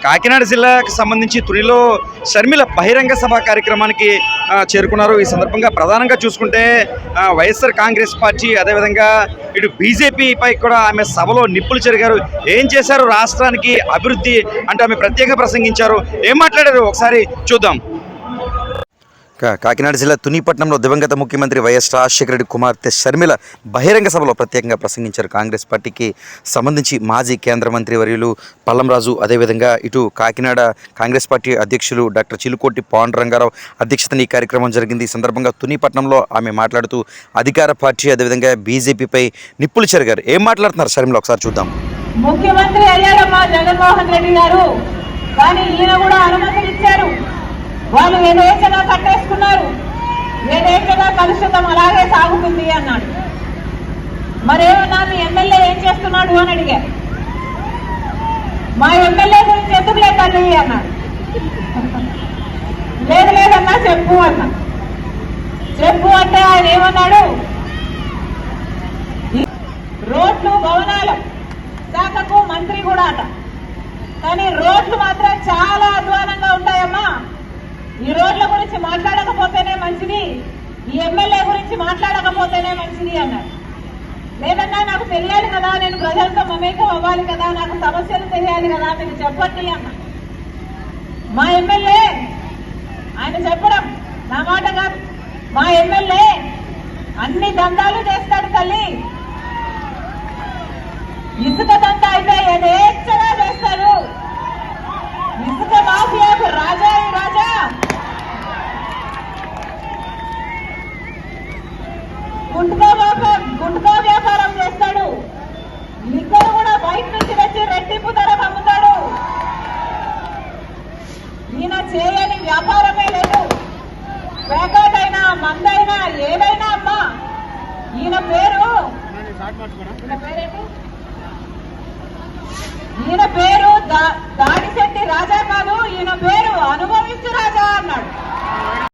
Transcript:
కాకినాడ జిల్లాకు సంబంధించి తునిలో షర్మిల బహిరంగ సభ కార్యక్రమానికి చేరుకున్నారు. ఈ సందర్భంగా ప్రధానంగా చూసుకుంటే వైఎస్ఆర్ కాంగ్రెస్ పార్టీ అదేవిధంగా ఇటు బీజేపీపై కూడా ఆమె సభలో నిప్పులు చెరిగారు. ఏం చేశారు రాష్ట్రానికి అభివృద్ధి అంటే ఆమె ప్రత్యేకంగా ప్రసంగించారు. ఏం మాట్లాడారు ఒకసారి చూద్దాం. కాకినాడ జిల్లా తునిపట్నంలో దివంగత ముఖ్యమంత్రి వైఎస్ రాజశేఖర రెడ్డి కుమార్తె షర్మిల బహిరంగ సభలో ప్రత్యేకంగా ప్రసంగించారు. కాంగ్రెస్ పార్టీకి సంబంధించి మాజీ కేంద్ర మంత్రి వర్యులు పల్లంరాజు అదేవిధంగా ఇటు కాకినాడ కాంగ్రెస్ పార్టీ అధ్యక్షులు డాక్టర్ చిలుకోటి పాండురంగారావు అధ్యక్షతన ఈ కార్యక్రమం జరిగింది. ఈ సందర్భంగా తునిపట్నంలో ఆమె మాట్లాడుతూ అధికార పార్టీ అదేవిధంగా బీజేపీపై నిప్పులు చెరిగారు. ఏం మాట్లాడుతున్నారు షర్మిల ఒకసారి చూద్దాం. ముఖ్యమంత్రి అయ్యాడమ్మా జగన్మోహన్ రెడ్డి గారు, కానీ ఈయన కూడా అనుమతినిచ్చారు. వాళ్ళు యథేచ్ఛగా కట్టేసుకున్నారు, యథేచ్ఛగా కలుషితం అలాగే సాగుతుంది అన్నాడు. మరేమన్నా మీ ఎమ్మెల్యే ఏం చేస్తున్నాడు అని అడిగారు. మా ఎమ్మెల్యే గురించి ఎందుకు లేదండి అన్నాడు. లేదు లేదన్నా చెప్పు అన్నా. చెప్పు అంటే ఆయన ఏమన్నాడు, రోడ్లు భవనాలు శాఖకు మంత్రి కూడా అట, కానీ రోడ్లు మాత్రం చాలా అధ్వానంగా ఉంటాయమ్మా. ఈ రోడ్ల గురించి మాట్లాడకపోతేనే మంచిది, ఈ ఎమ్మెల్యే గురించి మాట్లాడకపోతేనే మంచిది అన్నాడు. లేదన్నా నాకు తెలియాలి కదా, నేను ప్రజలతో మమేకం అవ్వాలి కదా, నాకు సమస్యలు తెలియాలి కదా, మీరు చెప్పండి అన్నా. మా ఎమ్మెల్యే ఆయన చెప్పడం నా మాట కాదు, మా ఎమ్మెల్యే అన్ని దందాలు చేస్తాడు తల్లి. ఇసుక దందా అయితే యథేచ్ఛగా చేస్తాడు. ఇసుక మాఫియాకు రాజా ఈ రాజా. గుంటకా వ్యాపారం చేస్తాడు. లిక్కర్ కూడా బయట నుంచి తెచ్చి రెట్టింపు ధరకు అమ్ముతాడు. ఈయన చేయని వ్యాపారమే లేదు. ప్యాకెట్ అయినా మందైనా ఏదైనా అమ్మా. ఈయన పేరు